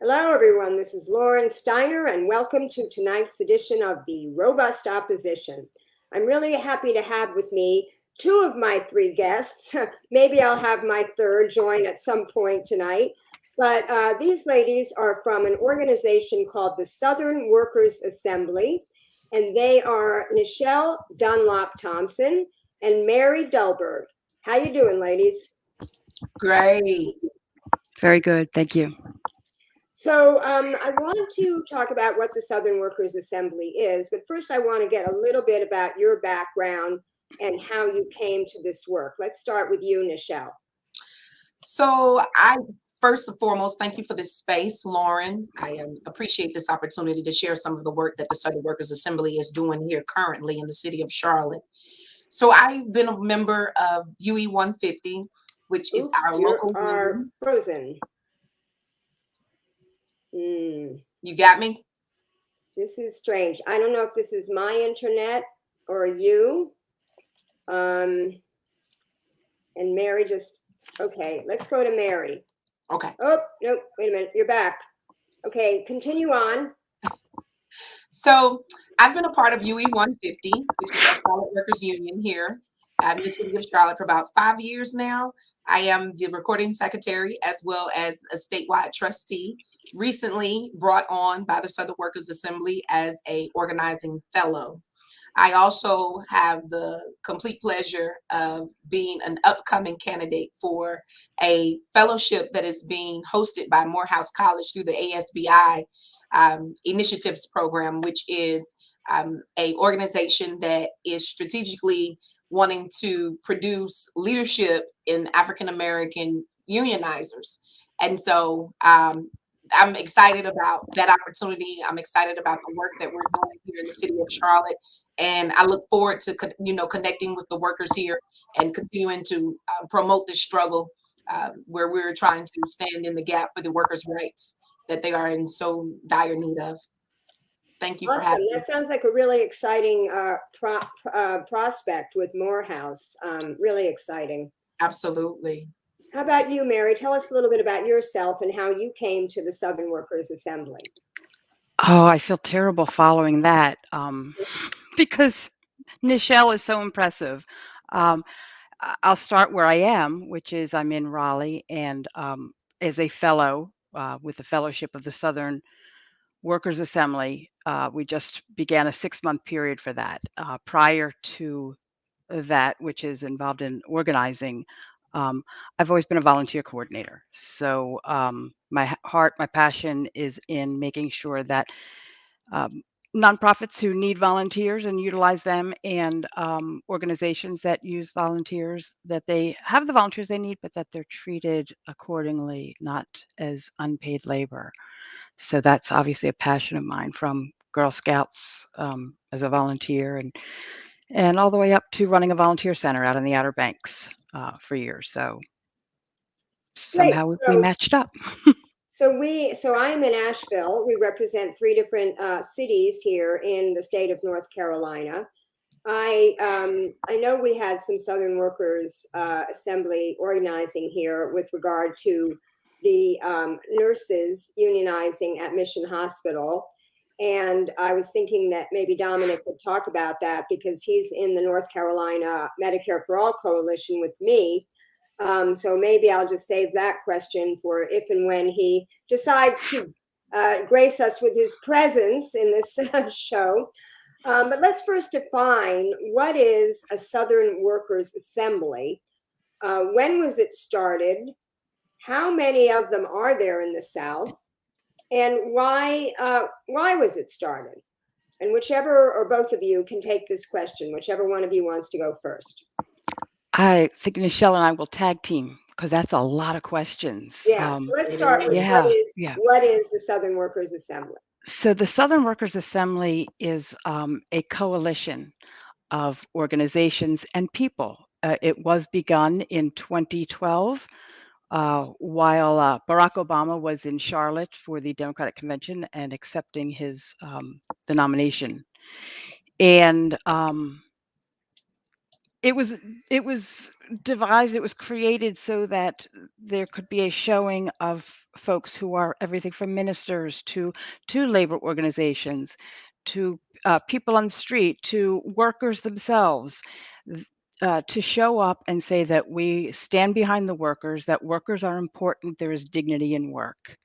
Hello, everyone. This is Lauren Steiner, and welcome to tonight's edition of the Robust Opposition. I'm really happy to have with me two of my three guests. Maybe I'll have my third join at some point tonight. But these ladies are from an organization called the Southern Workers Assembly, and they are Nichel Dunlap-Thompson and Mary Delberg. How you doing, ladies? Great. Very good. Thank you. So I want to talk about what the Southern Workers Assembly is, but first I want to get a little bit about your background and how you came to this work. Let's start with you, Nichel. So first and foremost, thank you for this space, Lauren. I appreciate this opportunity to share some of the work that the Southern Workers Assembly is doing here currently in the city of Charlotte. So I've been a member of UE 150, which is our local union. Frozen. You got me? This is strange. I don't know if this is my internet or you. And Mary okay, let's go to Mary. Okay. Oh, no, wait a minute. You're back. Okay, continue on. So I've been a part of UE 150, which is our Charlotte Workers Union here in the city of Charlotte for about 5 years now. I am the recording secretary as well as a statewide trustee, recently brought on by the Southern Workers Assembly as a organizing fellow. I also have the complete pleasure of being an upcoming candidate for a fellowship that is being hosted by Morehouse College through the ASBI initiatives program, which is a organization that is strategically wanting to produce leadership in African American unionizers. And so I'm excited about that opportunity. I'm excited about the work that we're doing here in the city of Charlotte. And I look forward to, connecting with the workers here and continuing to promote this struggle where we're trying to stand in the gap for the workers' rights that they are in so dire need of. Thank you for having me. That sounds like a really exciting prospect with Morehouse. Really exciting. Absolutely. How about you, Mary? Tell us a little bit about yourself and how you came to the Southern Workers Assembly. Oh, I feel terrible following that because Nichel is so impressive. I'll start where I am, which is I'm in Raleigh, and as a fellow with the Fellowship of the Southern Workers Assembly, we just began a 6-month period for that. Prior to that, which is involved in organizing, I've always been a volunteer coordinator. So my heart, my passion is in making sure that nonprofits who need volunteers and utilize them, and organizations that use volunteers, that they have the volunteers they need, but that they're treated accordingly, not as unpaid labor. So that's obviously a passion of mine, from Girl Scouts as a volunteer, and all the way up to running a volunteer center out in the Outer Banks for years. So somehow we matched up. So I'm in Asheville. We represent 3 different cities here in the state of North Carolina. I know we had some Southern Workers Assembly organizing here with regard to the nurses unionizing at Mission Hospital. And I was thinking that maybe Dominic would talk about that because he's in the North Carolina Medicare for All Coalition with me. So maybe I'll just save that question for if and when he decides to grace us with his presence in this show. But let's first define what is a Southern Workers Assembly. When was it started? How many of them are there in the South? And why was it started? And whichever or both of you can take this question, whichever one of you wants to go first. I think Nichel and I will tag team because that's a lot of questions. Yeah, so let's start with what is the Southern Workers Assembly? So the Southern Workers Assembly is a coalition of organizations and people. It was begun in 2012 while Barack Obama was in Charlotte for the Democratic Convention and accepting his the nomination. And it was it was devised, it was created so that there could be a showing of folks who are everything from ministers to labor organizations, to people on the street, to workers themselves, to show up and say that we stand behind the workers, that workers are important, there is dignity in work.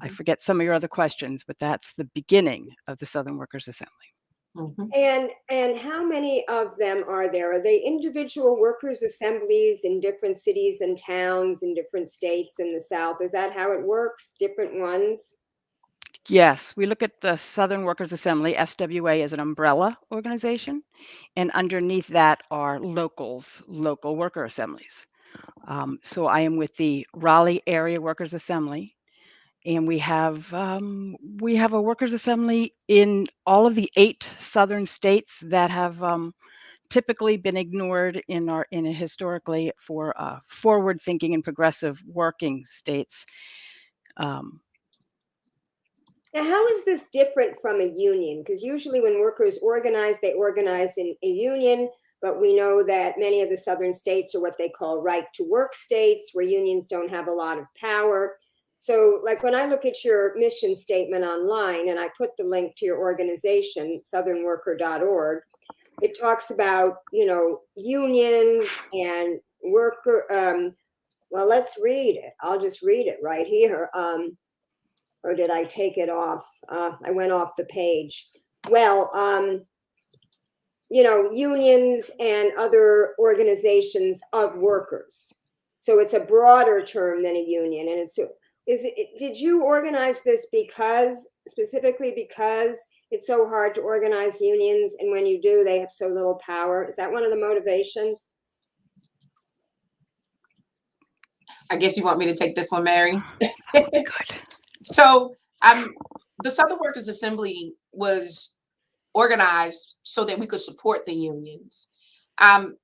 I Mhm, forget some of your other questions, but that's the beginning of the Southern Workers Assembly. mhm. And how many of them are there? Are they individual workers' assemblies in different cities and towns in different states in the South? Is that how it works? Different ones? Yes, we look at the Southern Workers Assembly, SWA, as an umbrella organization, and underneath that are local worker assemblies. So I am with the Raleigh Area Workers Assembly, and we have a workers assembly in all of the 8 southern states that have typically been ignored in historically for forward thinking and progressive working states. Um, Now, how is this different from a union? Because usually when workers organize, they organize in a union, but we know that many of the southern states are what they call right to work states, where unions don't have a lot of power. So, like when I look at your mission statement online, and I put the link to your organization, southernworker.org, it talks about, unions and worker. Well, let's read it. I'll just read it right here. Or did I take it off? I went off the page. Well, unions and other organizations of workers. So it's a broader term than a union. And did you organize this specifically because it's so hard to organize unions? And when you do, they have so little power. Is that one of the motivations? I guess you want me to take this one, Mary. Good. So, the Southern Workers Assembly was organized so that we could support the unions. Um,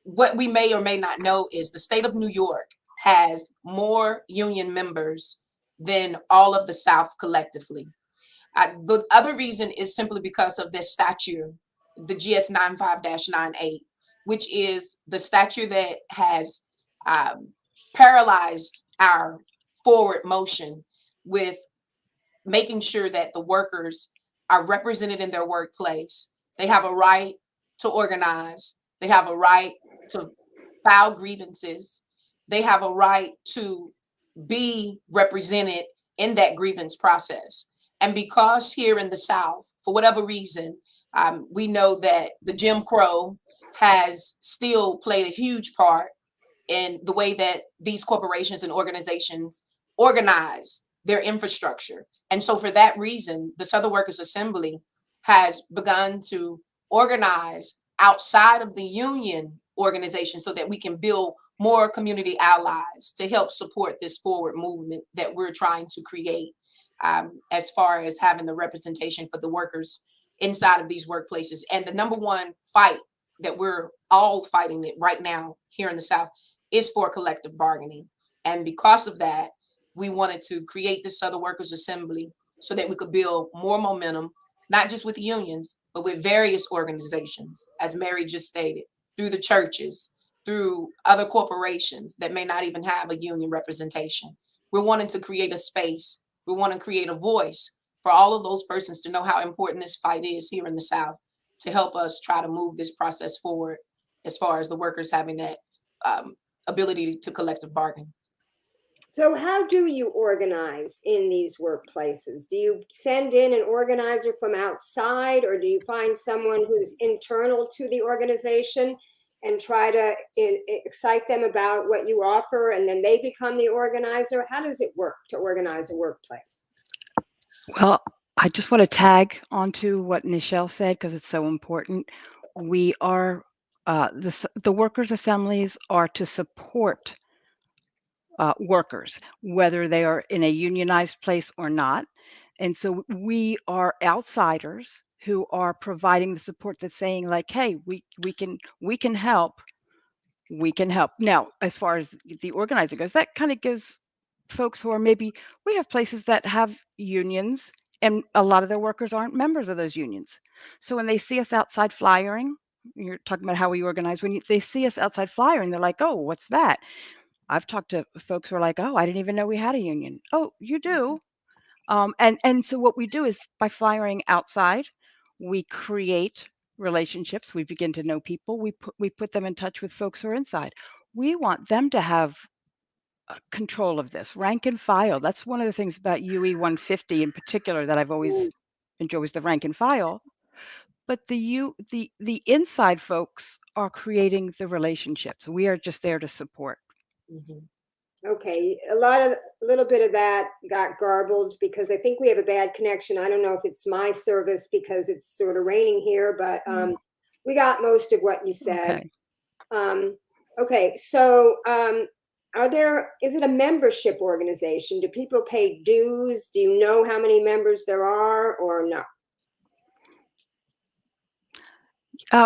what we may or may not know is the state of New York has more union members than all of the South collectively. The other reason is simply because of this statute, the GS 95-98, which is the statute that has um, paralyzed our forward motion with making sure that the workers are represented in their workplace. They have a right to organize. They have a right to file grievances. They have a right to be represented in that grievance process. And because here in the South, for whatever reason, we know that the Jim Crow has still played a huge part in the way that these corporations and organizations organize their infrastructure. And so, for that reason, the Southern Workers Assembly has begun to organize outside of the union organization so that we can build more community allies to help support this forward movement that we're trying to create, as far as having the representation for the workers inside of these workplaces. And the number one fight that we're all fighting it right now here in the South is for collective bargaining. And because of that, we wanted to create the Southern Workers Assembly so that we could build more momentum, not just with unions, but with various organizations, as Mary just stated, through the churches, through other corporations that may not even have a union representation. We're wanting to create a space. We want to create a voice for all of those persons to know how important this fight is here in the South, to help us try to move this process forward as far as the workers having that um, ability to collective bargain. So how do you organize in these workplaces? Do you send in an organizer from outside, or do you find someone who's internal to the organization and try to excite them about what you offer, and then they become the organizer? How does it work to organize a workplace? Well, I just want to tag onto what Nichel said because it's so important. We are the workers' assemblies are to support workers, whether they are in a unionized place or not. And so we are outsiders who are providing the support that's saying like, hey, we can help. We can help. Now, as far as the organizing goes, that kind of gives folks who are maybe we have places that have unions and a lot of their workers aren't members of those unions. So when they see us outside flyering, you're talking about how we organize. When they see us outside flyering, they're like, "Oh, what's that?" I've talked to folks who are like, "Oh, I didn't even know we had a union." Oh, you do. And so what we do is by flyering outside, we create relationships. We begin to know people. We put them in touch with folks who are inside. We want them to have control of this rank and file. That's one of the things about UE 150 in particular that I've always enjoyed was the rank and file. But the inside folks are creating the relationships. We are just there to support. Mhm. Okay, a little bit of that got garbled because I think we have a bad connection. I don't know if it's my service because it's sort of raining here, but we got most of what you said. Okay. Okay, so is it a membership organization? Do people pay dues? Do you know how many members there are or no?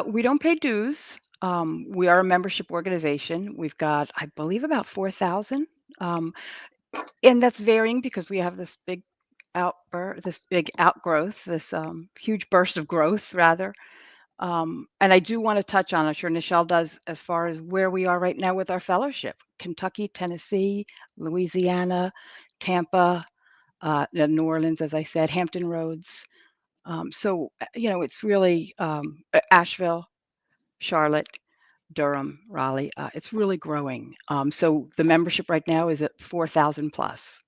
We don't pay dues. We are a membership organization. We've got, I believe, about 4,000. And that's varying because we have this big this big outgrowth, this huge burst of growth, rather. And I do want to touch on, I'm sure Nichel does, as far as where we are right now with our fellowship. Kentucky, Tennessee, Louisiana, Tampa, New Orleans, as I said, Hampton Roads. It's really Asheville, Charlotte, Durham, Raleigh. It's really growing. So the membership right now is at 4,000 plus.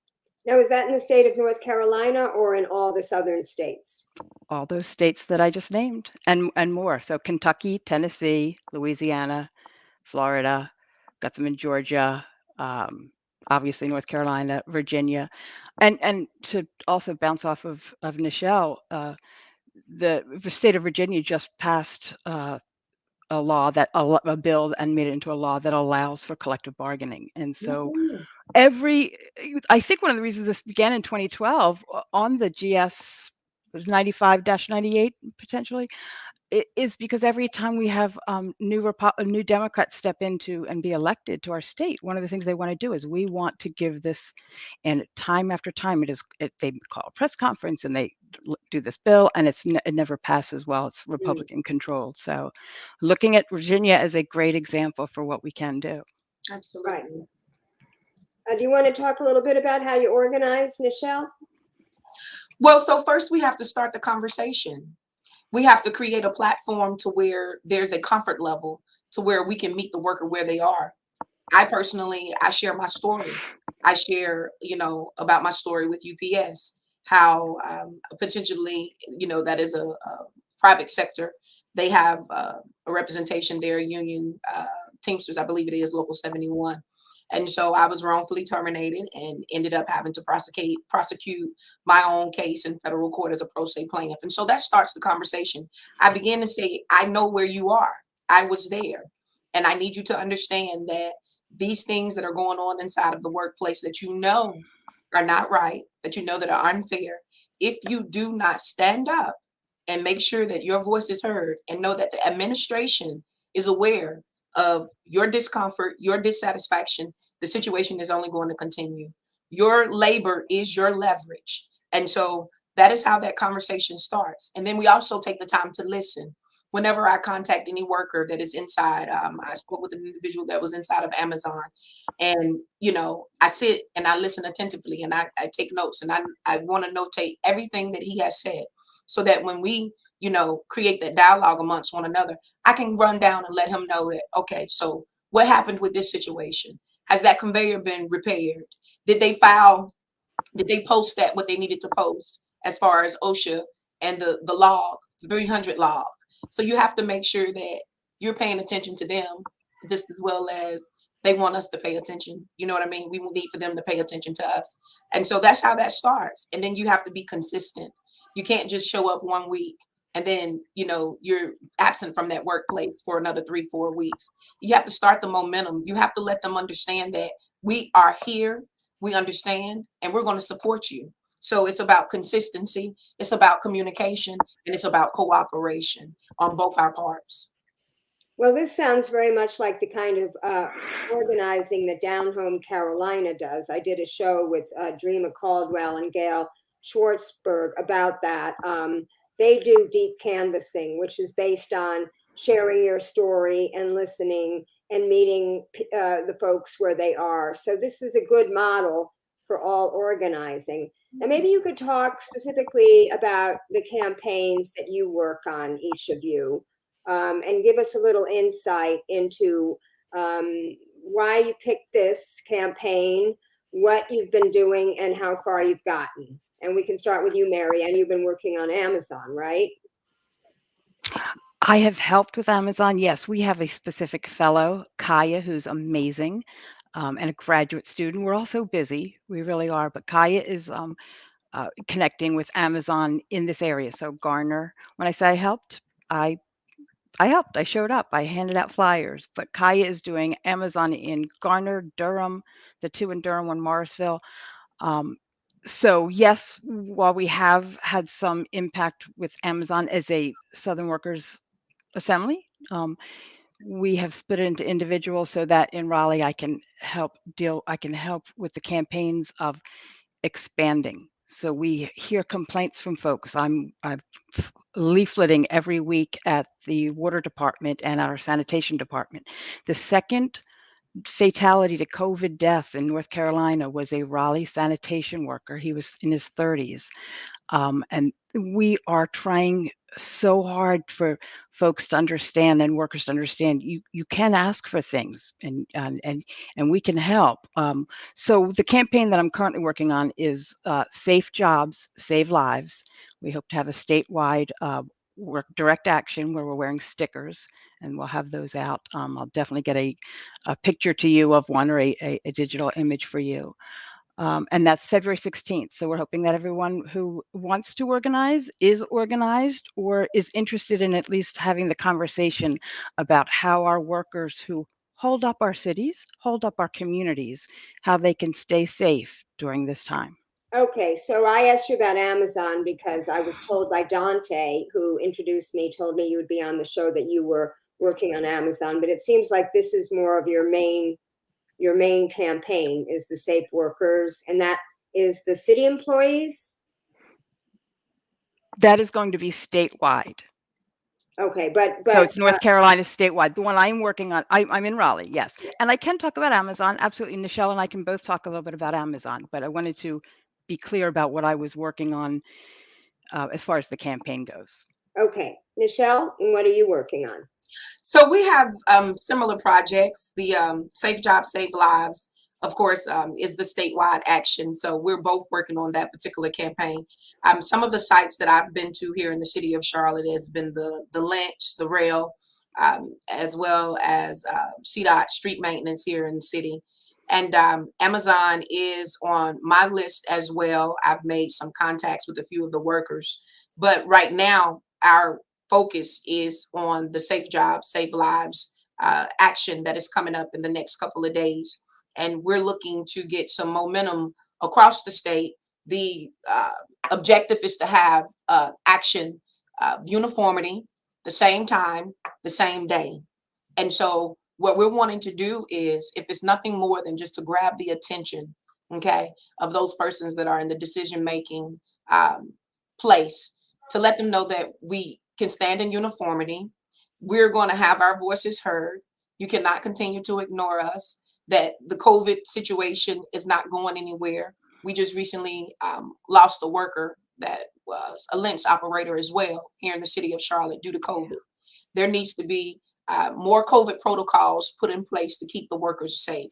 Now, is that in the state of North Carolina or in all the southern states? All those states that I just named and more. So Kentucky, Tennessee, Louisiana, Florida, got some in Georgia, obviously North Carolina, Virginia. And to also bounce off of Nichel, the state of Virginia just passed a law a bill and made it into a law that allows for collective bargaining. And so Mhm. I think one of the reasons this began in 2012 on the GS 95-98 potentially is because every time we have new Democrats step into and be elected to our state, one of the things they want to do is we want to give this, and time after time they call a press conference and they do this bill, and it never passes. Well, it's Republican controlled. So, looking at Virginia as a great example for what we can do. Right. Absolutely. Do you want to talk a little bit about how you organize, Nichel? Well, so first we have to start the conversation. We have to create a platform to where there's a comfort level to where we can meet the worker where they are. I share my story. I share, about my story with UPS, how potentially, that is a private sector. They have a representation there, union Teamsters, I believe it is, Local 71. And so I was wrongfully terminated and ended up having to prosecute my own case in federal court as a pro se plaintiff. And so that starts the conversation. I begin to say, I know where you are. I was there. And I need you to understand that these things that are going on inside of the workplace that you know are not right, that you know that are unfair, if you do not stand up and make sure that your voice is heard and know that the administration is aware of your discomfort, your dissatisfaction, the situation is only going to continue. Your labor is your leverage. And so that is how that conversation starts. And then we also take the time to listen. Whenever I contact any worker that is inside, I spoke with an individual that was inside of Amazon, and I sit and I listen attentively, and I take notes, and I want to notate everything that he has said, so that when we create that dialogue amongst one another, I can run down and let him know that, okay, so what happened with this situation? Has that conveyor been repaired? Did they file? Did they post that what they needed to post as far as OSHA and the log, the 300 log? So you have to make sure that you're paying attention to them just as well as they want us to pay attention. You know what I mean? We will need for them to pay attention to us. And so that's how that starts. And then you have to be consistent. You can't just show up one week and then, you're absent from that workplace for another 3-4 weeks. You have to start the momentum. You have to let them understand that we are here, we understand, and we're going to support you. So it's about consistency, it's about communication, and it's about cooperation on both our parts. Well, this sounds very much like the kind of organizing that Down Home Carolina does. I did a show with Dreama Caldwell and Gail Schwartzberg about that. They do deep canvassing, which is based on sharing your story and listening and meeting the folks where they are. So this is a good model for all organizing. And maybe you could talk specifically about the campaigns that you work on, each of you, and give us a little insight into why you picked this campaign, what you've been doing, and how far you've gotten. And we can start with you, Mary, and you've been working on Amazon, right? I have helped with Amazon. Yes, we have a specific fellow, Kaya, who's amazing, and a graduate student. We're also busy. We really are. But Kaya is connecting with Amazon in this area. So Garner, when I say I helped, I I helped. I showed up. I handed out flyers. But Kaya is doing Amazon in Garner, Durham, the two in Durham, one Morrisville. Um, so yes, while we have had some impact with Amazon as a Southern Workers Assembly, we have split it into individuals so that in Raleigh I can help with the campaigns of expanding. So we hear complaints from folks. I'm leafleting every week at the water department and our sanitation department. The second fatality to COVID deaths in North Carolina was a Raleigh sanitation worker. He was in his 30s. And we are trying so hard for folks to understand and workers to understand you can ask for things and we can help. So the campaign that I'm currently working on is Safe Jobs, Save Lives. We hope to have a statewide work direct action where we're wearing stickers and we'll have those out. I'll definitely get a picture to you of one or a digital image for you. And that's February 16th. So we're hoping that everyone who wants to organize is organized or is interested in at least having the conversation about how our workers who hold up our cities, hold up our communities, how they can stay safe during this time. Okay, so I asked you about Amazon because I was told by Dante, who introduced me, told me you would be on the show, that you were working on Amazon, but it seems like this is more of your main campaign is the safe workers, and that is the city employees. That is going to be statewide. Okay, So it's North Carolina statewide. The one I'm working on, I'm in Raleigh, yes. And I can talk about Amazon. Absolutely. Nichel and I can both talk a little bit about Amazon, but I wanted to be clear about what I was working on as far as the campaign goes. Okay, Nichel, and what are you working on? So we have similar projects. The Safe Jobs, Save Lives, of course, is the statewide action. So we're both working on that particular campaign. Some of the sites that I've been to here in the city of Charlotte has been the Lynch, the Rail, as well as CDOT street maintenance here in the city. And Amazon is on my list as well. I've made some contacts with a few of the workers, but right now our focus is on the Safe Jobs, Save Lives action that is coming up in the next couple of days. And we're looking to get some momentum across the state. The objective is to have action uniformity, the same time, the same day. And so what we're wanting to do is, if it's nothing more than just to grab the attention, okay, of those persons that are in the decision-making place, to let them know that we can stand in uniformity. We're going to have our voices heard. You cannot continue to ignore us, that the COVID situation is not going anywhere. We just recently lost a worker that was a Lynch operator as well here in the city of Charlotte due to COVID. There needs to be more COVID protocols put in place to keep the workers safe.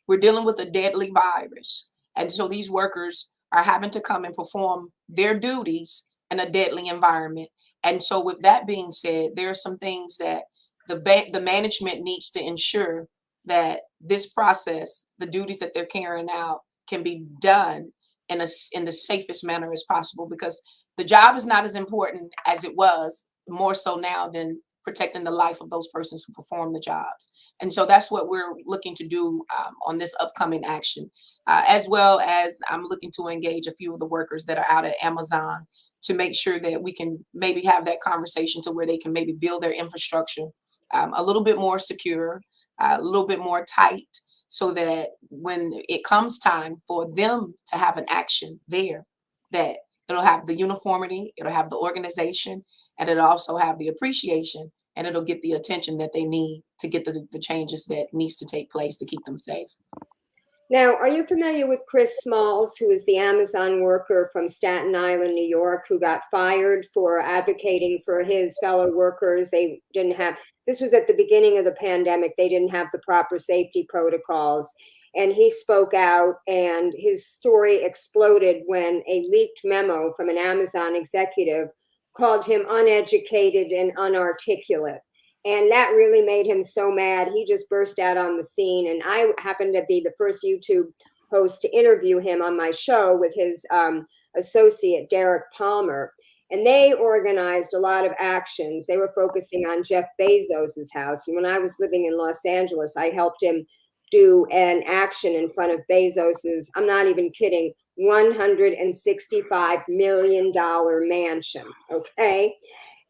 We're dealing with a deadly virus. And so these workers are having to come and perform their duties in a deadly environment. And so with that being said, there are some things that the management needs to ensure that this process, the duties that they're carrying out, can be done in the safest manner as possible, because the job is not as important as it was, more so now than protecting the life of those persons who perform the jobs. And so that's what we're looking to do on this upcoming action, as well as I'm looking to engage a few of the workers that are out at Amazon to make sure that we can maybe have that conversation to where they can maybe build their infrastructure a little bit more secure, a little bit more tight, so that when it comes time for them to have an action there, that it'll have the uniformity, it'll have the organization, and it'll also have the appreciation and it'll get the attention that they need to get the changes that needs to take place to keep them safe. Now, are you familiar with Chris Smalls, who is the Amazon worker from Staten Island, New York, who got fired for advocating for his fellow workers? They didn't have, this was at the beginning of the pandemic, they didn't have the proper safety protocols. And he spoke out, and his story exploded when a leaked memo from an Amazon executive called him uneducated and unarticulate. And that really made him so mad. He just burst out on the scene. And I happened to be the first YouTube host to interview him on my show with his associate, Derek Palmer. And they organized a lot of actions. They were focusing on Jeff Bezos's house. And when I was living in Los Angeles, I helped him do an action in front of Bezos's, I'm not even kidding, $165 million mansion, okay?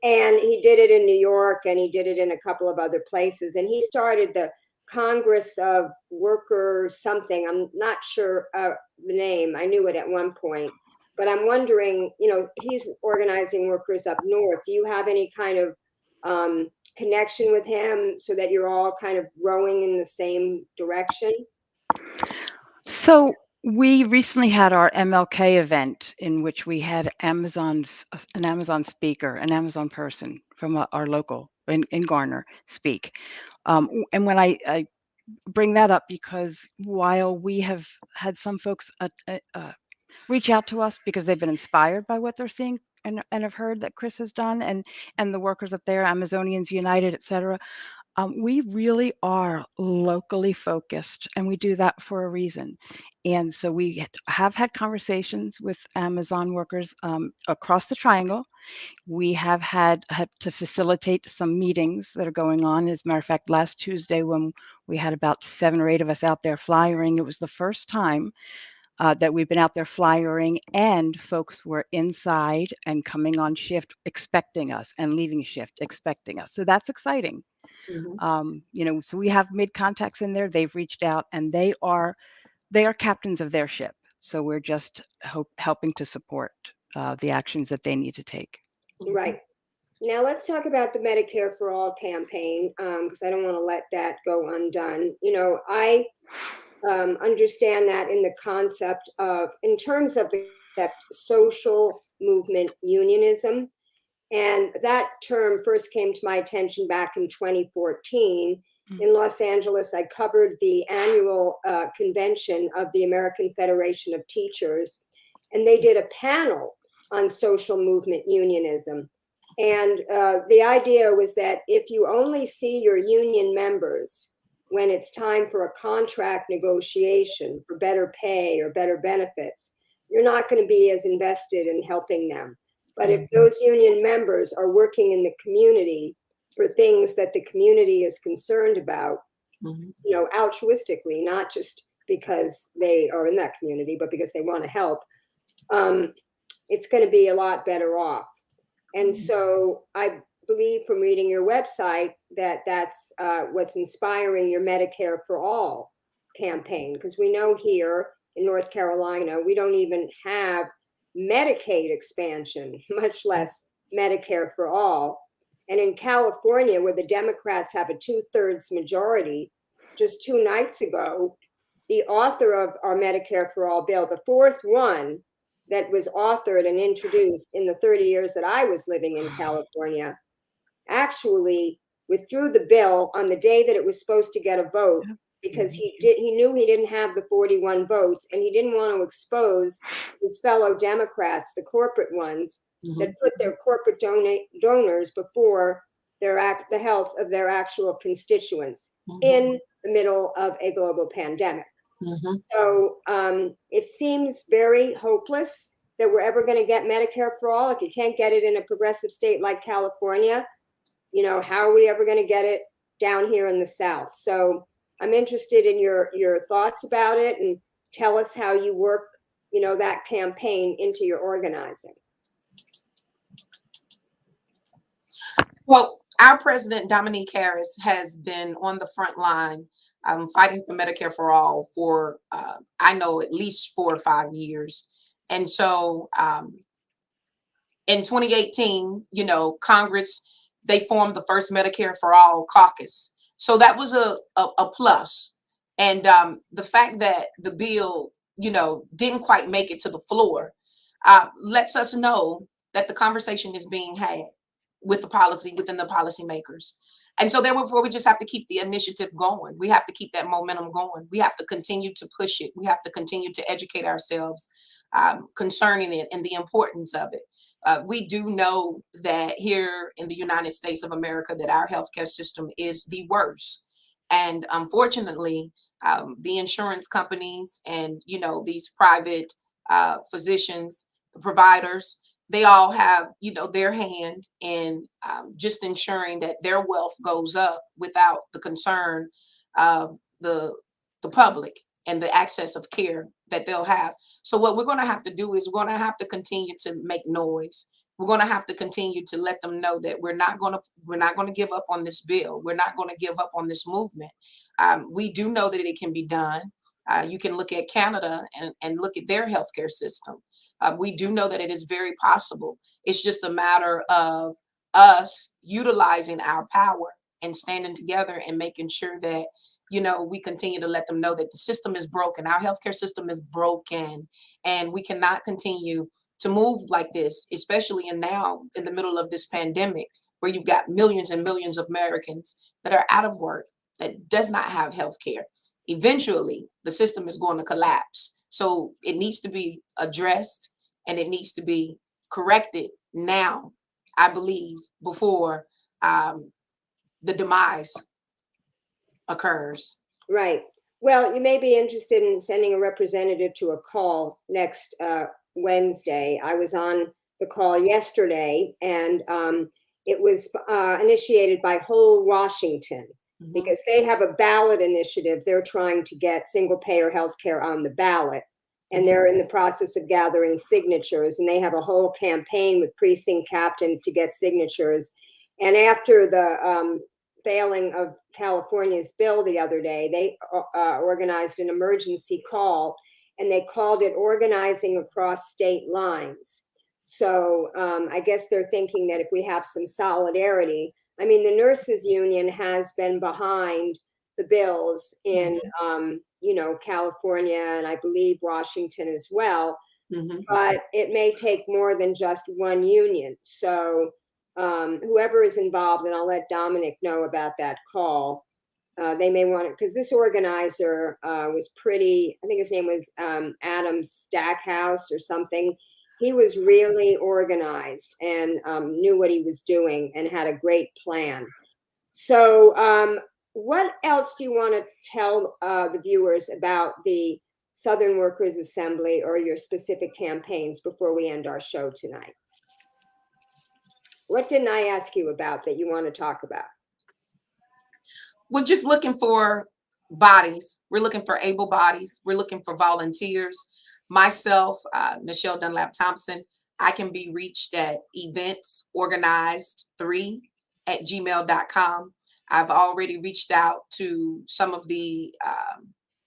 And he did it in New York, and he did it in a couple of other places. And he started the Congress of Workers something. I'm not sure the name. I knew it at one point. But I'm wondering, you know, he's organizing workers up north. Do you have any kind of connection with him so that you're all kind of rowing in the same direction? So we recently had our MLK event in which we had an Amazon speaker, an Amazon person from our local in Garner speak. And when I bring that up because while we have had some folks reach out to us because they've been inspired by what they're seeing and have heard that Chris has done and the workers up there, Amazonians United, et cetera, we really are locally focused, and we do that for a reason. And so we have had conversations with Amazon workers across the triangle. We have had to facilitate some meetings that are going on. As a matter of fact, last Tuesday when we had about 7 or 8 of us out there flyering, it was the first time that we've been out there flyering, and folks were inside and coming on shift expecting us and leaving shift expecting us. So that's exciting. You know, so we have made contacts in there. They've reached out, and they are captains of their ship. So we're just helping to support the actions that they need to take. Right. Now let's talk about the Medicare for All campaign, because I don't want to let that go undone. You know, I understand that in the concept of, in terms of that social movement unionism. And that term first came to my attention back in 2014. In Los Angeles, I covered the annual convention of the American Federation of Teachers, and they did a panel on social movement unionism. And the idea was that if you only see your union members when it's time for a contract negotiation for better pay or better benefits, you're not going to be as invested in helping them. But if those union members are working in the community for things that the community is concerned about, you know, altruistically, not just because they are in that community, but because they want to help, it's going to be a lot better off. And so I believe from reading your website that that's what's inspiring your Medicare for All campaign, because we know here in North Carolina, we don't even have Medicaid expansion, much less Medicare for All. And in California, where the Democrats have a 2/3 majority, just 2 nights ago, the author of our Medicare for All bill, the fourth one that was authored and introduced in the 30 years that I was living in California, actually withdrew the bill on the day that it was supposed to get a vote, because he knew he didn't have the 41 votes, and he didn't want to expose his fellow Democrats, the corporate ones, that put their corporate donors before the health of their actual constituents in the middle of a global pandemic. So it seems very hopeless that we're ever going to get Medicare for All. If you can't get it in a progressive state like California, you know, how are we ever going to get it down here in the South? So I'm interested in your thoughts about it, and tell us how you work, you know, that campaign into your organizing. Well, our president, Dominique Harris, has been on the front line fighting for Medicare for All for, I know, at least 4 or 5 years. And so in 2018, you know, Congress they formed the first Medicare for All caucus. So that was a plus. And the fact that the bill, didn't quite make it to the floor, lets us know that the conversation is being had with within the policymakers. And so therefore, we just have to keep the initiative going. We have to keep that momentum going. We have to continue to push it. We have to continue to educate ourselves concerning it and the importance of it. We do know that here in the United States of America, that our healthcare system is the worst. And unfortunately, the insurance companies and, these private physicians, providers, they all have, their hand in just ensuring that their wealth goes up without the concern of the public and the access of care that they'll have. So what we're going to have to do is we're going to have to continue to make noise. We're going to have to continue to let them know that we're not going to give up on this bill. We're not going to give up on this movement. We do know that it can be done. You can look at Canada and look at their healthcare system. We do know that it is very possible. It's just a matter of us utilizing our power and standing together and making sure that, we continue to let them know that the system is broken. Our healthcare system is broken, and we cannot continue to move like this, especially now in the middle of this pandemic, where you've got millions and millions of Americans that are out of work, that does not have healthcare. Eventually, the system is going to collapse. So it needs to be addressed and it needs to be corrected now, I believe, before the demise occurs. Right. Well, you may be interested in sending a representative to a call next Wednesday. I was on the call yesterday, and it was initiated by Whole Washington, because they have a ballot initiative. They're trying to get single payer healthcare on the ballot, and they're in the process of gathering signatures, and they have a whole campaign with precinct captains to get signatures. And after the failing of California's bill the other day, they organized an emergency call, and they called it Organizing Across State Lines. So I guess they're thinking that if we have some solidarity, I mean, the nurses union has been behind the bills in, California, and I believe Washington as well, but it may take more than just one union. So whoever is involved, and I'll let Dominic know about that call, they may want to, because this organizer was pretty, I think his name was Adam Stackhouse or something. He was really organized and knew what he was doing and had a great plan. So what else do you want to tell the viewers about the Southern Workers Assembly or your specific campaigns before we end our show tonight? What didn't I ask you about that you want to talk about? We're just looking for bodies. We're looking for able bodies. We're looking for volunteers. Myself, Nichel Dunlap-Thompson, I can be reached at eventsorganized3@gmail.com. I've already reached out to some of the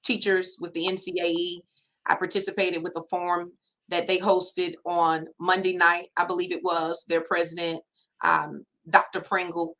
teachers with the NCAE. I participated with a forum that they hosted on Monday night. I believe it was their president, Dr. Pringle,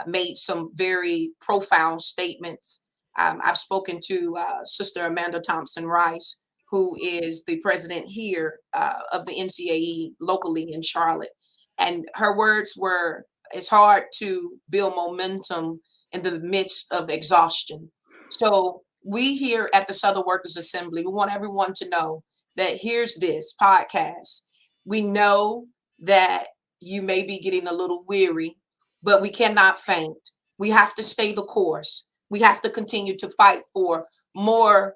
made some very profound statements. I've spoken to Sister Amanda Thompson-Rice, who is the president here of the NCAE locally in Charlotte. And her words were, it's hard to build momentum in the midst of exhaustion. So we here at the Southern Workers Assembly, we want everyone to know that here's this podcast. We know that you may be getting a little weary, but we cannot faint. We have to stay the course. We have to continue to fight for more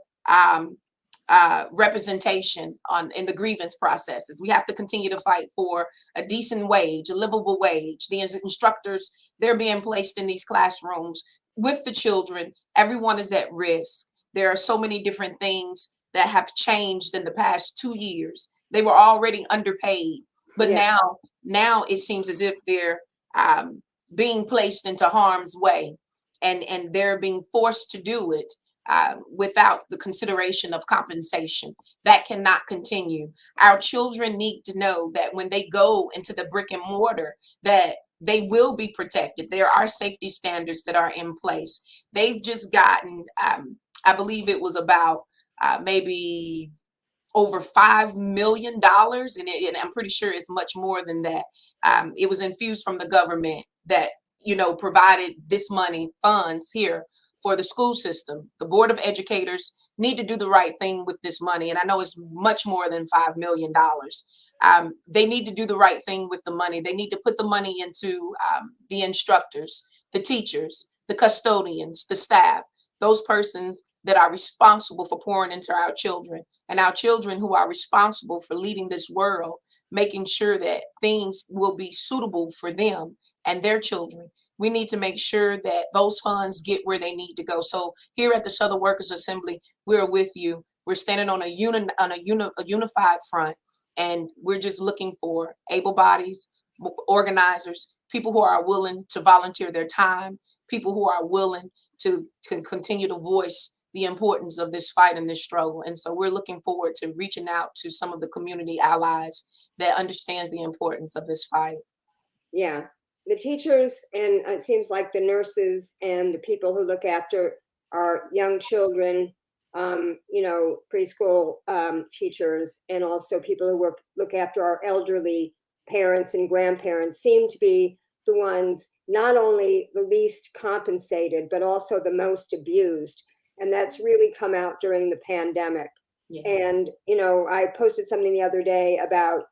representation in the grievance processes. We have to continue to fight for a decent wage, a livable wage. The instructors, they're being placed in these classrooms with the children. Everyone is at risk. There are so many different things that have changed in the past 2 years. They were already underpaid, but now it seems as if they're being placed into harm's way, and they're being forced to do it without the consideration of compensation. That cannot continue. Our children need to know that when they go into the brick and mortar, that they will be protected. There are safety standards that are in place. They've just gotten, I believe it was about maybe over $5 million, and I'm pretty sure it's much more than that. It was infused from the government that provided this money funds here for the school system. The Board of Educators need to do the right thing with this money, and I know it's much more than $5 million. They need to do the right thing with the money. They need to put the money into the instructors, the teachers, the custodians, the staff, those persons that are responsible for pouring into our children, and our children who are responsible for leading this world, making sure that things will be suitable for them and their children. We need to make sure that those funds get where they need to go. So here at the Southern Workers Assembly, we're with you. We're standing on a unified front, and we're just looking for able bodies, organizers, people who are willing to volunteer their time, people who are willing to continue to voice the importance of this fight and this struggle. And so we're looking forward to reaching out to some of the community allies that understands the importance of this fight. Yeah, the teachers, and it seems like the nurses and the people who look after our young children, preschool teachers, and also people who look after our elderly parents and grandparents seem to be the ones not only the least compensated, but also the most abused. And that's really come out during the pandemic. Yes. And, I posted something the other day about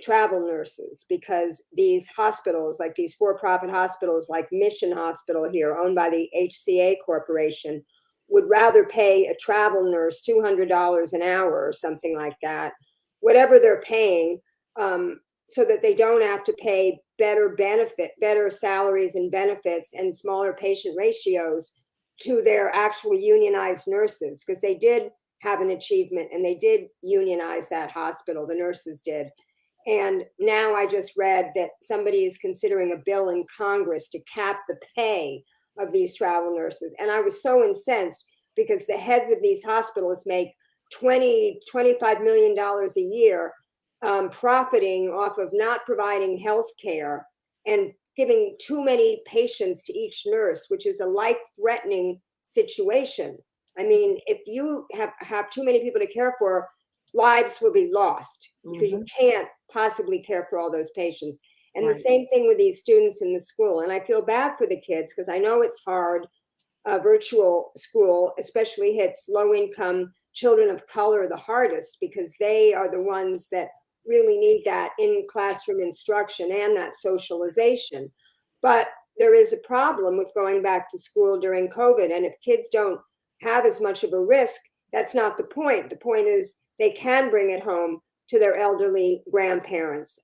travel nurses, because these hospitals, like these for-profit hospitals like Mission Hospital here, owned by the HCA Corporation, would rather pay a travel nurse $200 an hour or something like that, whatever they're paying, so that they don't have to pay better salaries and benefits and smaller patient ratios to their actual unionized nurses, because they did have an achievement and they did unionize that hospital, the nurses did. And now I just read that somebody is considering a bill in Congress to cap the pay of these travel nurses. And I was so incensed, because the heads of these hospitals make $25 million a year, profiting off of not providing health care and giving too many patients to each nurse, which is a life-threatening situation. I mean, if you have too many people to care for, lives will be lost, because you can't possibly care for all those patients. And Right. The same thing with these students in the school. And I feel bad for the kids, because I know it's hard. Virtual school especially hits low-income children of color the hardest, because they are the ones that really need that in-classroom instruction and that socialization. But there is a problem with going back to school during COVID. And if kids don't have as much of a risk, that's not the point. The point is they can bring it home to their elderly grandparents.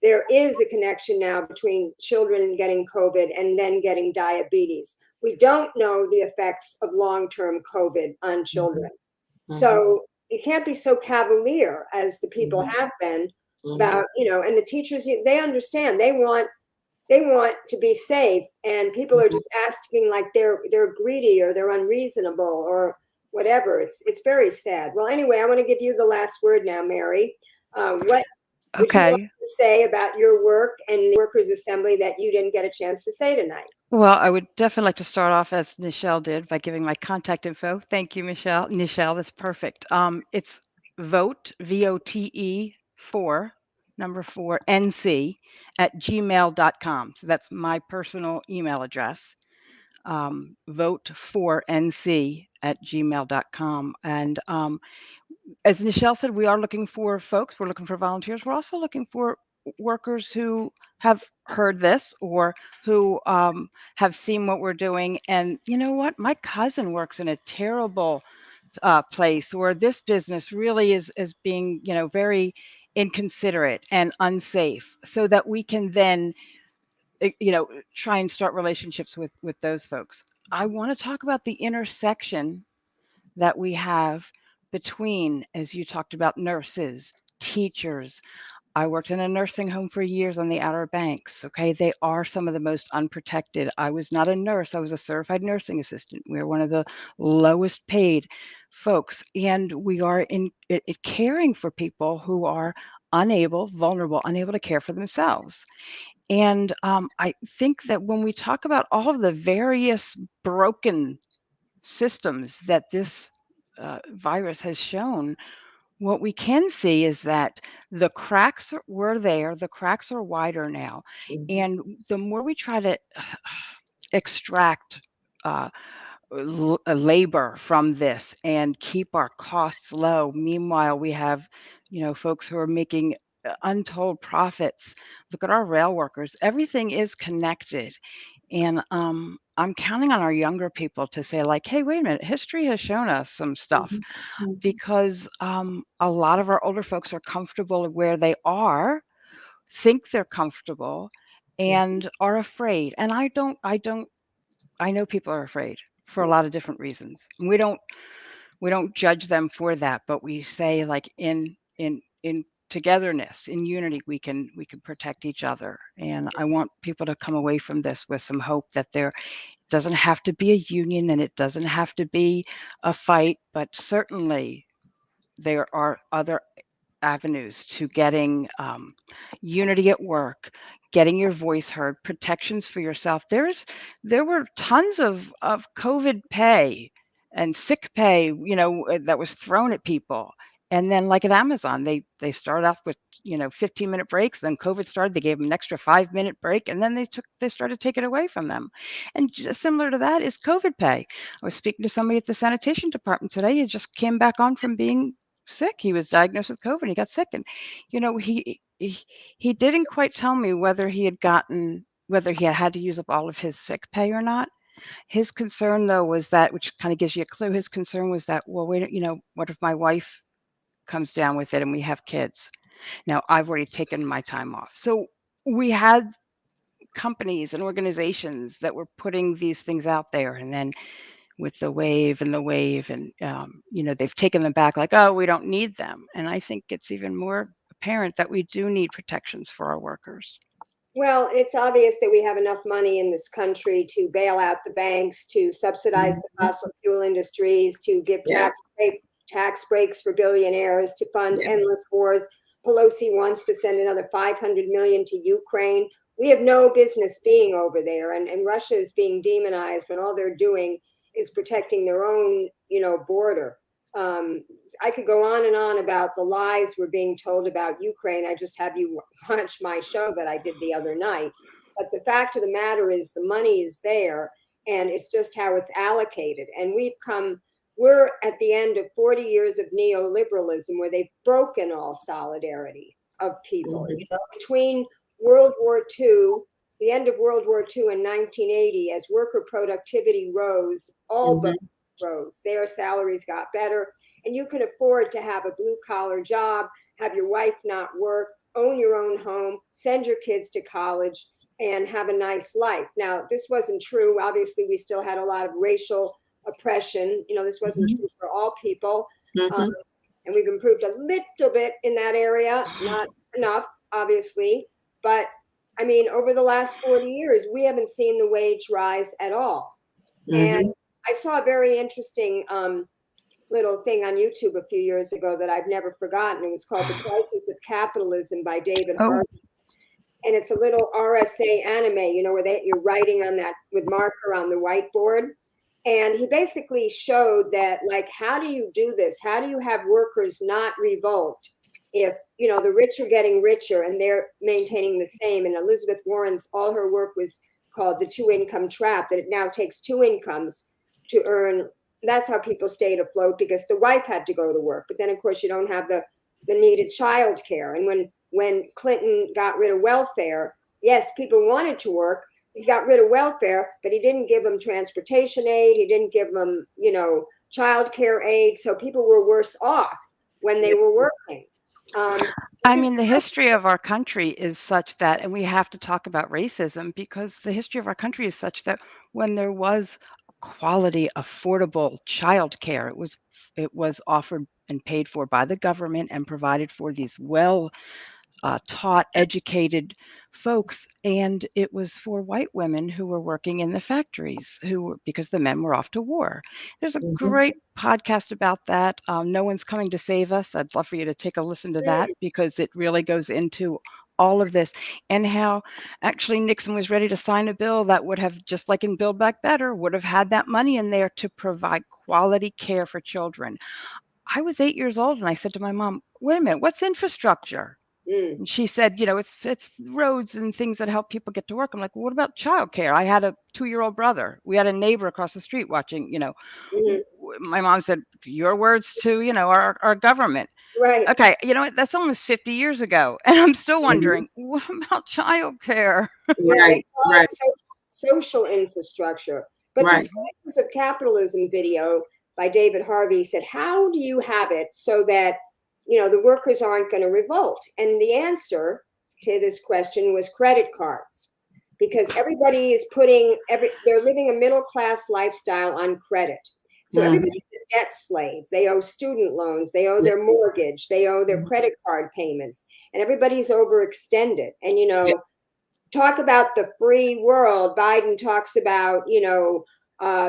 There is a connection now between children getting COVID and then getting diabetes. We don't know the effects of long-term COVID on children. So you can't be so cavalier as the people have been about, and the teachers, they understand. They want to be safe, and people are just asking like they're greedy or they're unreasonable or whatever. It's very sad. Well, anyway, I want to give you the last word now, Mary. What would you like to say about your work and the Workers' Assembly that you didn't get a chance to say tonight? Well, I would definitely like to start off as Nichel did by giving my contact info. Thank you, Michelle. Nichel, that's perfect. It's vote, VOTE 4, number 4, NC at gmail.com. So that's my personal email address. Vote 4 NC at gmail.com. And as Nichel said, we are looking for folks. We're looking for volunteers. We're also looking for workers who have heard this or who have seen what we're doing. And you know what? My cousin works in a terrible place, or this business really is being, very inconsiderate and unsafe, so that we can then, try and start relationships with those folks. I want to talk about the intersection that we have between, as you talked about, nurses, teachers. I worked in a nursing home for years on the Outer Banks. Okay, they are some of the most unprotected. I was not a nurse, I was a certified nursing assistant. We are one of the lowest paid folks, and we are in caring for people who are vulnerable, unable to care for themselves. And I think that when we talk about all of the various broken systems that this virus has shown, what we can see is that the cracks were there, the cracks are wider now. And the more we try to extract uh, labor from this and keep our costs low, meanwhile, we have, folks who are making untold profits. Look at our rail workers. Everything is connected. And I'm counting on our younger people to say, like, hey, wait a minute, history has shown us some stuff, because a lot of our older folks are comfortable where they are, think they're comfortable, and are afraid. And I know people are afraid for a lot of different reasons. And we don't judge them for that, but we say, like, in togetherness, in unity, we can protect each other. And I want people to come away from this with some hope that there doesn't have to be a union and it doesn't have to be a fight, but certainly there are other avenues to getting unity at work, getting your voice heard, protections for yourself. There were tons of COVID pay and sick pay, that was thrown at people. And then, like at Amazon, they started off with 15-minute breaks. Then COVID started, they gave them an extra 5-minute break, and then they started taking it away from them. And just similar to that is COVID pay. I was speaking to somebody at the sanitation department today. He just came back on from being sick. He was diagnosed with COVID. He got sick, and he didn't quite tell me whether he had to use up all of his sick pay or not. His concern, though, was that, which kind of gives you a clue. His concern was that, well, wait, what if my wife comes down with it and we have kids? Now, I've already taken my time off. So we had companies and organizations that were putting these things out there, and then with the wave and they've taken them back, like, oh, we don't need them. And I think it's even more apparent that we do need protections for our workers. Well, it's obvious that we have enough money in this country to bail out the banks, to subsidize the fossil fuel industries, to give tax breaks for billionaires, to fund endless wars. Pelosi wants to send another 500 million to Ukraine. We have no business being over there, and Russia is being demonized when all they're doing is protecting their own, border. I could go on and on about the lies we're being told about Ukraine. I just have you watch my show that I did the other night. But the fact of the matter is the money is there, and it's just how it's allocated. And we're at the end of 40 years of neoliberalism, where they've broken all solidarity of people. Between World War II, the end of World War II in 1980, as worker productivity rose, all but rose. Their salaries got better, and you could afford to have a blue collar job, have your wife not work, own your own home, send your kids to college, and have a nice life. Now, this wasn't true. Obviously, we still had a lot of racial oppression. This wasn't true for all people. And we've improved a little bit in that area, not enough, obviously. But I mean, over the last 40 years, we haven't seen the wage rise at all. And I saw a very interesting little thing on YouTube a few years ago that I've never forgotten. It was called The Crisis of Capitalism by David Harvey. And it's a little RSA anime, where you're writing on that with marker on the whiteboard. And he basically showed that, like, how do you do this? How do you have workers not revolt if, the rich are getting richer and they're maintaining the same? And Elizabeth Warren's, all her work was called The Two-Income Trap, that it now takes two incomes to earn. That's how people stayed afloat, because the wife had to go to work. But then, of course, you don't have the needed child care. And when Clinton got rid of welfare, yes, people wanted to work. He got rid of welfare, but he didn't give them transportation aid. He didn't give them, child care aid. So people were worse off when they were working. I mean, the history of our country is such that, and we have to talk about racism, because the history of our country is such that when there was quality, affordable childcare, it was offered and paid for by the government and provided for these taught, educated folks, and it was for white women who were working in the factories, because the men were off to war. There's a great podcast about that. No One's Coming to Save Us. I'd love for you to take a listen to that, because it really goes into all of this, and how actually Nixon was ready to sign a bill that would have, just like in Build Back Better, would have had that money in there to provide quality care for children. I was 8 years old and I said to my mom, wait a minute, what's infrastructure? Mm, And she said, it's roads and things that help people get to work. I'm like, well, what about childcare? I had a 2-year-old brother. We had a neighbor across the street watching, mhm. my mom said, your words to, our government. Right. Okay, you know what? That's almost 50 years ago. And I'm still Mhm. wondering, what about childcare? Yeah, we Right, call right, it social infrastructure. But the right. Sciences of Capitalism video by David Harvey said, how do you have it so that, the workers aren't going to revolt? And the answer to this question was credit cards. Because everybody is they're living a middle class lifestyle on credit. So Mhm. everybody's a debt slave. They owe student loans, they owe Yeah, their mortgage, they owe their mhm. credit card payments, and everybody's overextended. And Yeah, talk about the free world. Biden talks about,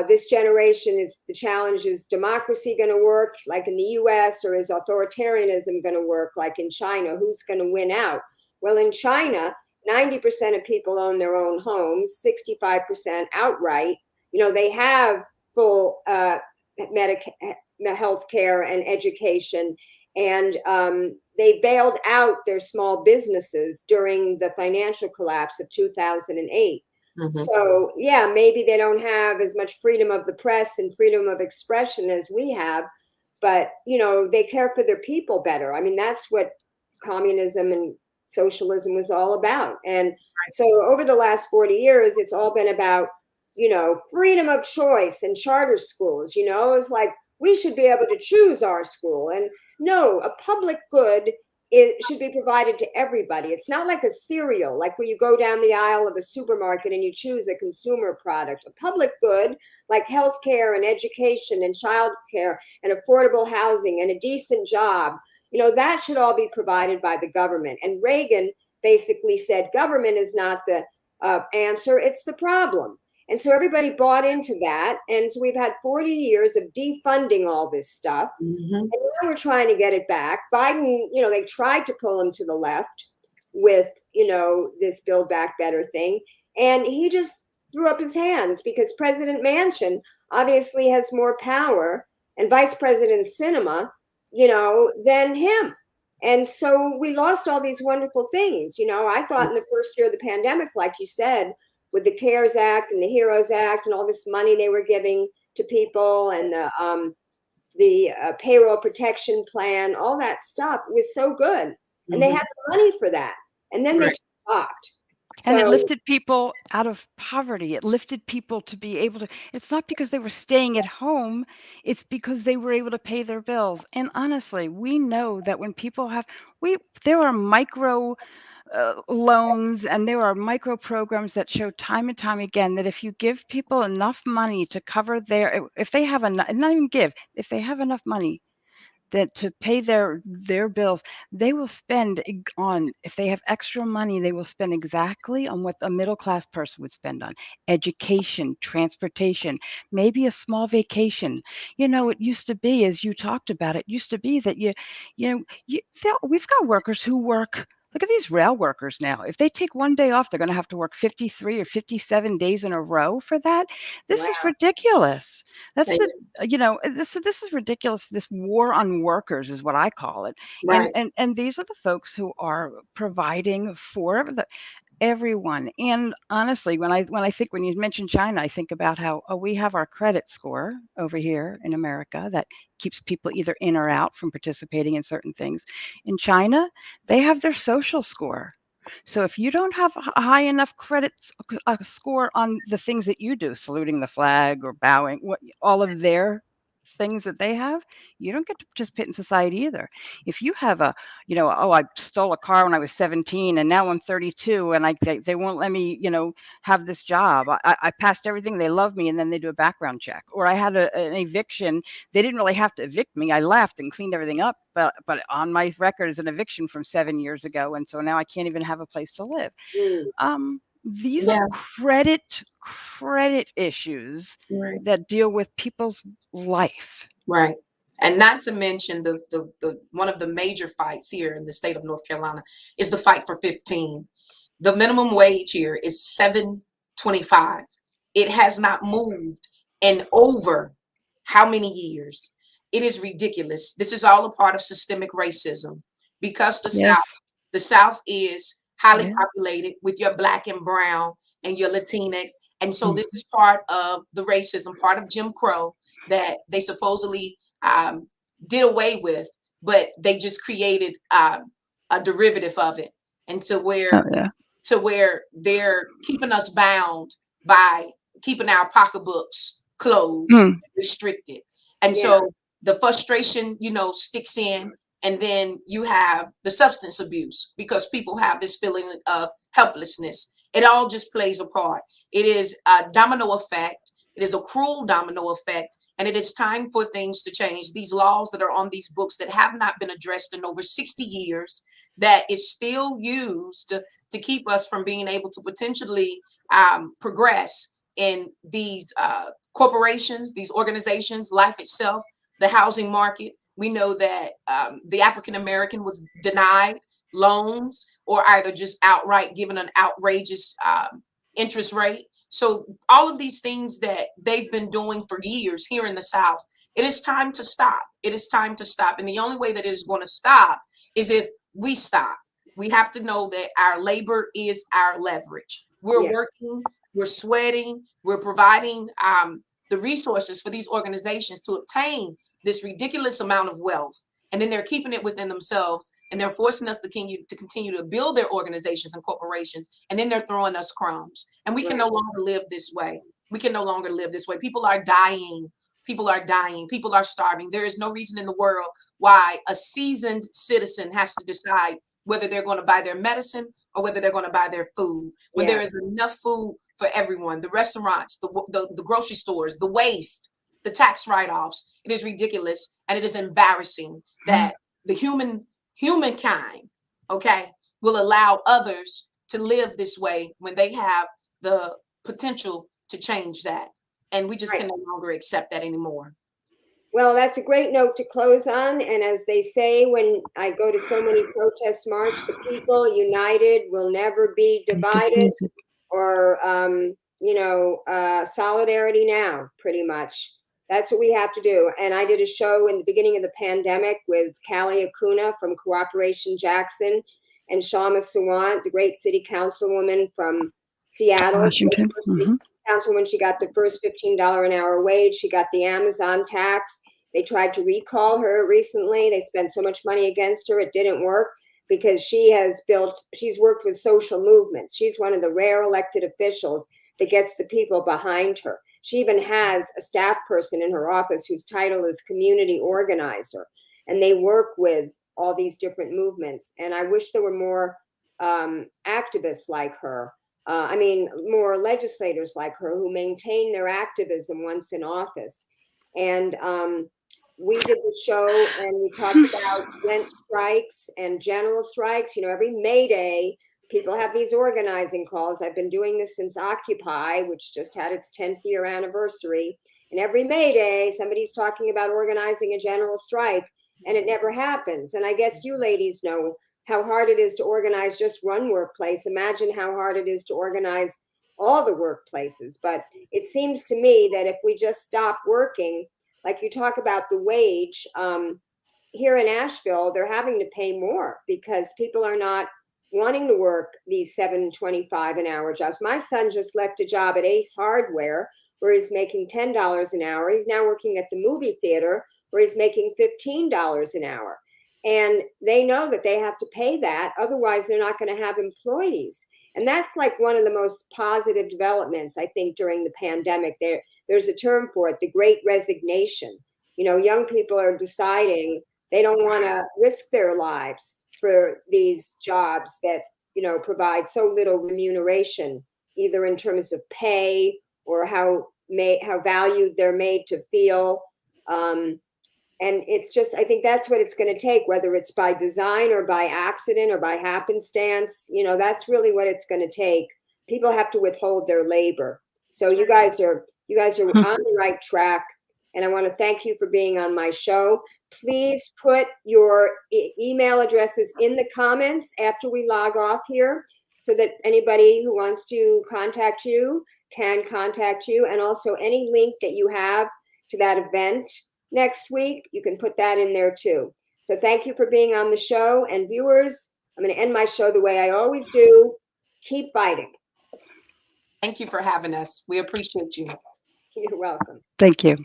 this generation is the challenge. Is democracy going to work like in the US, or is authoritarianism going to work like in China? Who's going to win out? Well, in China, 90% of people own their own homes, 65% outright. They have full health care and education, and they bailed out their small businesses during the financial collapse of 2008. mhm. So, yeah, maybe they don't have as much freedom of the press and freedom of expression as we have, but, they care for their people better. I mean, that's what communism and socialism was all about. And so over the last 40 years, it's all been about, freedom of choice and charter schools. It's like we should be able to choose our school. And no, a public good, it should be provided to everybody. It's not like a cereal, like where you go down the aisle of a supermarket and you choose a consumer product. A public good, like healthcare and education and childcare and affordable housing and a decent job, that should all be provided by the government. And Reagan basically said government is not the answer, it's the problem. And so everybody bought into that. And so we've had 40 years of defunding all this stuff. Mhm. And now we're trying to get it back. Biden, they tried to pull him to the left with, this Build Back Better thing. And he just threw up his hands because President Manchin obviously has more power and Vice President Sinema, than him. And so we lost all these wonderful things. I thought in the first year of the pandemic, like you said, with the CARES Act and the HEROES Act and all this money they were giving to people, and the payroll protection plan, all that stuff was so good. And they Mhm. had the money for that. And then they Right. just stopped. And it So, lifted people out of poverty. It lifted people to be able to, it's not because they were staying at home, it's because they were able to pay their bills. And honestly, we know that when people have, there are micro loans and there are micro programs that show time and time again that if you give people enough money to cover if they have enough, not even give, if they have enough money that to pay their bills, they will spend on, if they have extra money, they will spend exactly on what a middle class person would spend on education, transportation, maybe a small vacation. It used to be, as you talked about, it used to be that we've got workers who work. Look at these rail workers now. If they take one day off, they're going to have to work 53 or 57 days in a row for that. This is wow. ridiculous. That's Thank the you. this is ridiculous. This war on workers is what I call it. And Right. and these are the folks who are providing for everyone. And honestly, when you mention China, I think about how we have our credit score over here in America that keeps people either in or out from participating in certain things. In China, they have their social score. So if you don't have a high enough score on the things that you do, saluting the flag or bowing, all of their things that they have, you don't get to participate in society either. If you have oh, I stole a car when I was 17 and now I'm 32 and they won't let me, have this job. I passed everything. They love me. And then they do a background check. Or I had an eviction. They didn't really have to evict me. I left and cleaned everything up. But on my record is an eviction from 7 years ago. And so now I can't even have a place to live. Mm. These are Yeah. credit issues Right. that deal with people's life. Right. And not to mention the one of the major fights here in the state of North Carolina is the fight for 15. The minimum wage here is 7.25. It has not moved in over how many years? It is ridiculous. This is all a part of systemic racism because Yes. The South is highly Yeah. populated with your Black and brown and your Latinx. And so Mm. this is part of the racism, part of Jim Crow that they supposedly did away with, but they just created a derivative of it. And Oh, yeah. to where they're keeping us bound by keeping our pocketbooks closed, Mm. restricted. And Yeah. so the frustration, sticks in. And then you have the substance abuse because people have this feeling of helplessness. It all just plays a part. It is a domino effect. It is a cruel domino effect. And it is time for things to change. These laws that are on these books that have not been addressed in over 60 years, that is still used to keep us from being able to potentially progress in these corporations, these organizations, life itself, the housing market. We know that the African American was denied loans or either just outright given an outrageous interest rate. So all of these things that they've been doing for years here in the South, it is time to stop. It is time to stop. And the only way that it is going to stop is if we stop. We have to know that our labor is our leverage. We're Yeah. working, we're sweating, we're providing the resources for these organizations to obtain this ridiculous amount of wealth. And then they're keeping it within themselves and they're forcing us to continue to build their organizations and corporations. And then they're throwing us crumbs. And we can no longer live this way. We can no longer live this way. People are dying. People are dying. People are starving. There is no reason in the world why a seasoned citizen has to decide whether they're going to buy their medicine or whether they're going to buy their food. When there is enough food for everyone, the restaurants, the grocery stores, the waste, the tax write-offs, it is ridiculous and it is embarrassing that the humankind, okay, will allow others to live this way when they have the potential to change that. And we just can no longer accept that anymore. Well, that's a great note to close on. And as they say, when I go to so many protest march, the people united will never be divided, or, solidarity now, pretty much. That's what we have to do. And I did a show in the beginning of the pandemic with Callie Acuna from Cooperation Jackson and Shama Sawant, the great city councilwoman from Seattle. Washington. Councilwoman, she got the first $15 an hour wage. She got the Amazon tax. They tried to recall her recently. They spent so much money against her. It didn't work because she's worked with social movements. She's one of the rare elected officials that gets the people behind her. She even has a staff person in her office whose title is community organizer. And they work with all these different movements. And I wish there were more activists like her. More legislators like her who maintain their activism once in office. And we did the show and we talked about rent strikes and general strikes. Every May Day, people have these organizing calls. I've been doing this since Occupy, which just had its 10th year anniversary. And every May Day, somebody's talking about organizing a general strike, and it never happens. And I guess you ladies know how hard it is to organize just one workplace. Imagine how hard it is to organize all the workplaces. But it seems to me that if we just stop working, like you talk about the wage, here in Asheville, they're having to pay more because people are not wanting to work these $7.25 an hour jobs. My son just left a job at Ace Hardware where he's making $10 an hour. He's now working at the movie theater where he's making $15 an hour. And they know that they have to pay that. Otherwise, they're not going to have employees. And that's like one of the most positive developments, I think, during the pandemic. There's a term for it, the great resignation. Young people are deciding they don't want to risk their lives for these jobs that, provide so little remuneration, either in terms of pay or how valued they're made to feel. And it's just, I think that's what it's going to take, whether it's by design or by accident or by happenstance. That's really what it's going to take. People have to withhold their labor. So you guys are on the right track. And I want to thank you for being on my show. Please put your email addresses in the comments after we log off here so that anybody who wants to contact you can contact you. And also any link that you have to that event next week, you can put that in there too. So thank you for being on the show. And viewers, I'm going to end my show the way I always do. Keep fighting. Thank you for having us. We appreciate you. You're welcome. Thank you.